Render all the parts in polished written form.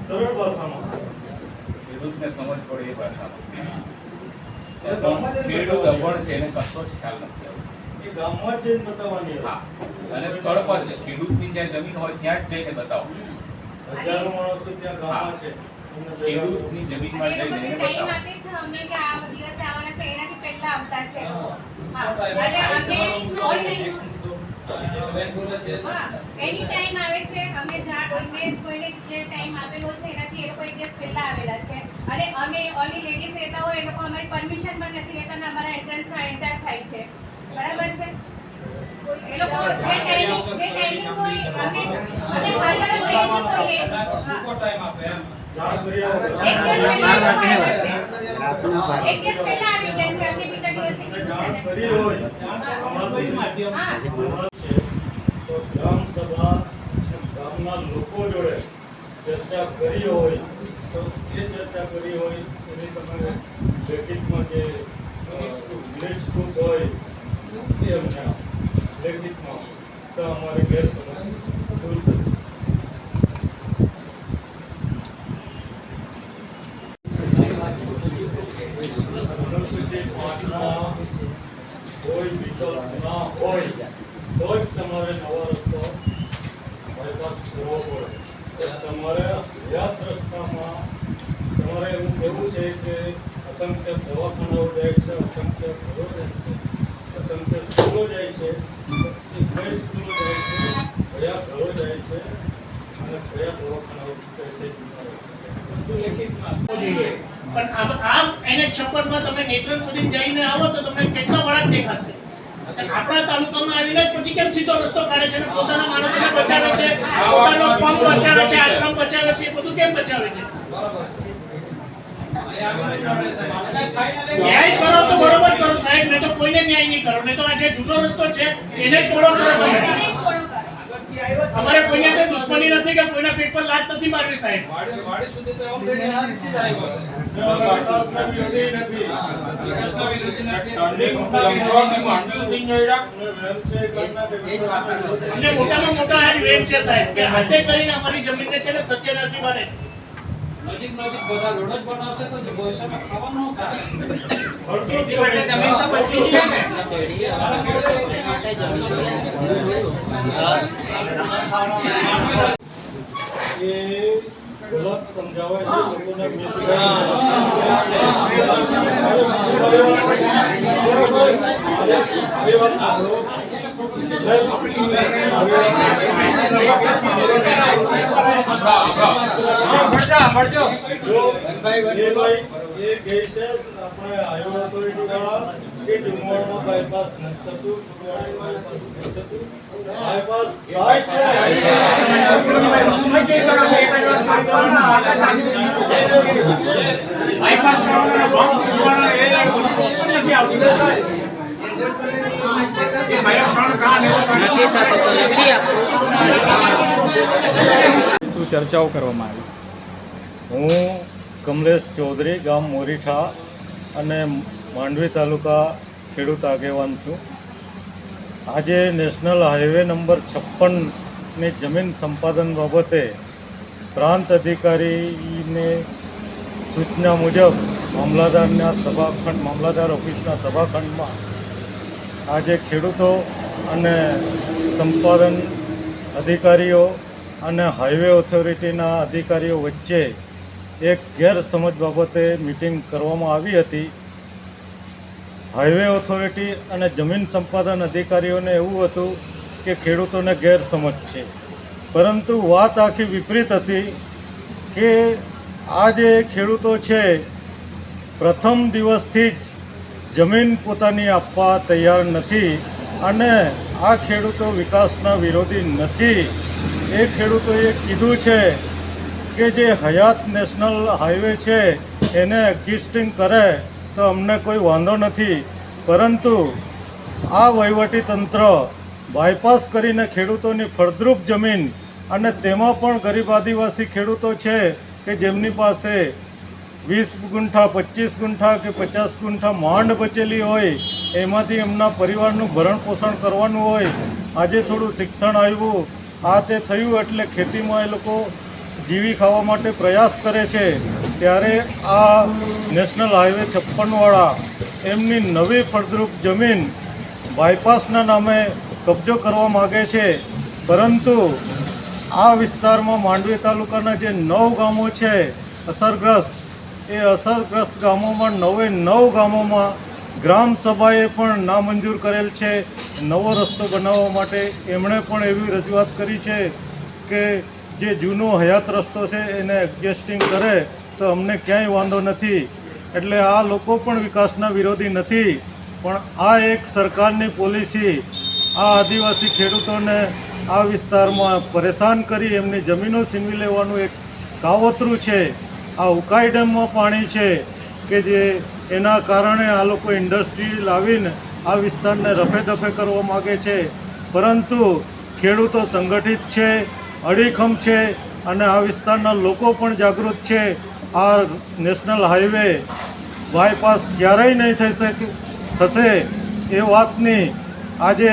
સરળ ભાષામાં ખેડૂતને સમજ પડે એ ભાષામાં. એ ગામમાં જઈને ખેડૂત બતાવવાની. અભણ છે એને કશો જ ખ્યાલ નથી આવતો. એ ગામમાં જ જઈને બતાવવાની હા, અને સ્થળ પર ખેડૂતની જ્યાં જમીન હોય ત્યાં જ જઈને બતાવો. હજારો માણસો ત્યાં ગામમાં છે એમને ભેગા કરો. ખેડૂતની જમીનમાં જઈને એને ટાઈમ બતાવો. આપે છે અમને કે આ દિવસે આવવાના છે એનાથી પહેલા આવતા છે. હા, એટલે એટલે અમને ઓનલાઈન હા, એની ટાઈમ આવે છે અમે કોઈને જે ટાઈમ આપેલો છે એનાથી એ લોકો એક દિવસ પહેલા આવેલા છે અને અમે ઓનલી લેડીઝ રહેતા હોય એ લોકો અમારી પરમિશન પણ નથી લેતા અને અમારા એન્ટ્રન્સમાં એન્ટર થાય છે. બરાબર છે? એ લોકો જે ટાઈમિંગ હોય અમે હાજર હોઈએ કે કોઈએ જાણ કરી આવો. એક દિવસ પહેલા એ લોકો આવ્યા છે. એક દિવસ પહેલા આવી ગયા છે અમને બીજા દિવસે કીધું જાણ છે કરી હોય હમણાં તો હા તો ગ્રામ સભા ગામના લોકો જોડે ચર્ચા કરી હોય તો એ ચર્ચા કરી હોય એની તમારે લેખિતમાં જે વિલેજ ગ્રુપ હોય એ અમને આપો. લેખિતમાં તો અમારે ગેરસમજ દૂર થશે. અનુસૂચિત 5 કોઈ વિકલ્પ ના હોય તો જ તમારે નવો રસ્તો બાયપાસ કરવો પડે. તો તમારે હયાત રસ્તામાં તમારે એવું કહેવું છે કે અસંખ્ય દવાખાનાઓ જાય છે, અસંખ્ય ઘરો જાય છે, અસંખ્ય સ્કૂલો જાય છે. એ કઈ સ્કૂલો જાય છે, કયા ઘરો જાય છે અને કયા દવાખાનાઓ જાય છે પણ આમ એને છપ્પરમાં તમે નેત્રંગ સુધી જઈને આવો તો તમને કેટલા વળાંક દેખાશે. આપણા તાલુકામાં આવીને પછી કેમ સીધો રસ્તો કાઢે છે અને પોતાના માણસોને બચાવે છે, પોતાનો પંપ બચાવે છે, આશ્રમ બચાવે છે, એ બધું કેમ બચાવે છે? ન્યાય કરો તો બરોબર કરો સાહેબ, નહીં તો કોઈને ન્યાય નહીં કરો. નહીં તો આ જે જૂનો રસ્તો છે એને તોડો કરો તમે. એને જ ફોલો કરો. અમારે કોઈને કોઈ દુશ્મની નથી કે કોઈના પેટ પર લાત નથી મારવી સાહેબ. વાડી સુધી તો ઓપરેશન નથી જ આવ્યો છે. વિકાસના વિરોધી નથી. અમને મોટામાં મોટા આ વેમ છે સાહેબ કે હાથે કરીને અમારી જમીનને છે ને સત્યનાશી બને. નજીક બધા રોડ જ બનાવશે તો ભવિષ્યમાં ખાવાનું ન ખાય. ખેતી માટે જમીન તો બચી જ છે ને. એ ગલત સમજાવે છે લોકોને બાયપાસ નથી થતું, બાયપાસ થાય છે. શું ચર્ચાઓ કરવામાં આવી? હું કમલેશ ચૌધરી, ગામ મોરીઠા અને માંડવી તાલુકા ખેડૂત આગેવાન છું. આજે નેશનલ હાઈવે નંબર 56ની જમીન સંપાદન બાબતે પ્રાંત અધિકારીને સૂચના મુજબ મામલતદાર ઓફિસના સભાખંડમાં આજે ખેડૂતો અને સંપાદન અધિકારીઓ અને હાઈવે ઓથોરિટીના અધિકારીઓ વચ્ચે એક ગેરસમજ બાબતે મિટિંગ કરવામાં આવી હતી. હાઈવે ઓથોરિટી અને જમીન સંપાદન અધિકારીઓને એવું હતું કે ખેડૂતોને ગેરસમજ છે, પરંતુ વાત આખી વિપરીત હતી કે આ જે ખેડૂતો છે પ્રથમ દિવસથી જ જમીન પોતાની આપવા તૈયાર નથી અને આ ખેડૂતો વિકાસના વિરોધી નથી. એ ખેડૂતોએ કીધું છે કે જે હયાત નેશનલ હાઈવે છે એને એક્ઝિસ્ટિંગ કરે તો અમને કોઈ વાંધો નથી, પરંતુ આ વહીવટીતંત્ર બાયપાસ કરીને ખેડૂતોની ફળદ્રુપ જમીન અને તેમાં પણ ગરીબ આદિવાસી ખેડૂતો છે કે જેમની પાસે 20 ગુંઠા 25 ગુંઠા કે 50 ગુંઠા માંડ બચેલી હોય, એમાંથી એમના પરિવારનું ભરણ પોષણ કરવાનું હોય. આજે થોડું શિક્ષણ આવ્યું, આ તે થયું એટલે ખેતીમાં એ લોકો જીવી ખાવા માટે પ્રયાસ કરે છે ત્યારે આ નેશનલ હાઈવે 56વાળા એમની નવી ફળદ્રુપ જમીન બાયપાસના નામે કબજો કરવા માગે છે. પરંતુ આ વિસ્તારમાં માંડવી તાલુકાના જે 9 ગામો છે અસરગ્રસ્ત, એ અસરગ્રસ્ત ગામોમાં 9 ગામોમાં ગ્રામ સભાએ પણ નામંજૂર કરેલ છે નવો રસ્તો બનાવવા માટે. એમણે પણ એવી રજૂઆત કરી છે કે જે જૂનો હયાત રસ્તો છે એને એડજસ્ટિંગ કરે તો અમને ક્યાંય વાંધો નથી. એટલે આ લોકો પણ વિકાસના વિરોધી નથી, પણ આ એક સરકારની પોલિસી આ આદિવાસી ખેડૂતોને આ વિસ્તારમાં પરેશાન કરી એમની જમીનો છીનવી લેવાનું એક કાવતરું છે. આ ઉકાઈ ડેમમાં પાણી છે કે જે એના કારણે આ લોકો ઇન્ડસ્ટ્રી લાવીને આ વિસ્તારને રફે દફે કરવા માગે છે. પરંતુ ખેડૂતો સંગઠિત છે, અડીખમ છે અને આ વિસ્તારના લોકો પણ જાગૃત છે. આ નેશનલ હાઈવે બાયપાસ ક્યારેય નહીં થશે એ વાતની આજે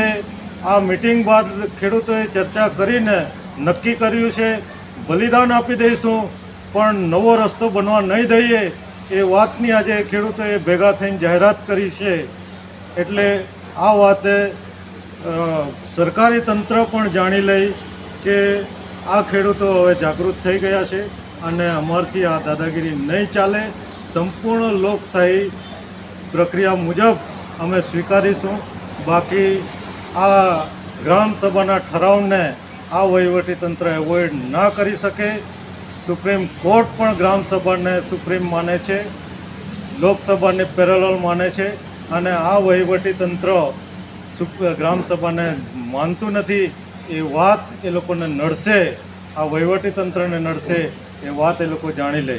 આ મિટિંગ બાદ ખેડૂતોએ ચર્ચા કરીને નક્કી કર્યું છે. બલિદાન આપી દઈશું પણ નવો રસ્તો બનવા નહીં દઈએ એ વાતની આજે ખેડૂતોએ ભેગા થઈને જાહેરાત કરી છે. એટલે આ વાતે સરકારી તંત્ર પણ જાણી લઈ કે આ ખેડૂતો હવે જાગૃત થઈ ગયા છે અને અમારથી આ દાદાગીરી નહીં ચાલે. સંપૂર્ણ લોકશાહી પ્રક્રિયા મુજબ અમે સ્વીકારીશું. બાકી આ ગ્રામસભાના ઠરાવને આ વહીવટીતંત્ર એવોઇડ ના કરી શકે. સુપ્રીમ કોર્ટ પણ ગ્રામસભાને સુપ્રીમ માને છે, લોકસભાને પેરેલલ માને છે અને આ વહીવટીતંત્ર ગ્રામસભાને માનતું નથી. એ વાત એ લોકોને નડશે, આ વહીવટીતંત્રને નડશે, એ વાત એ લોકો જાણી લે.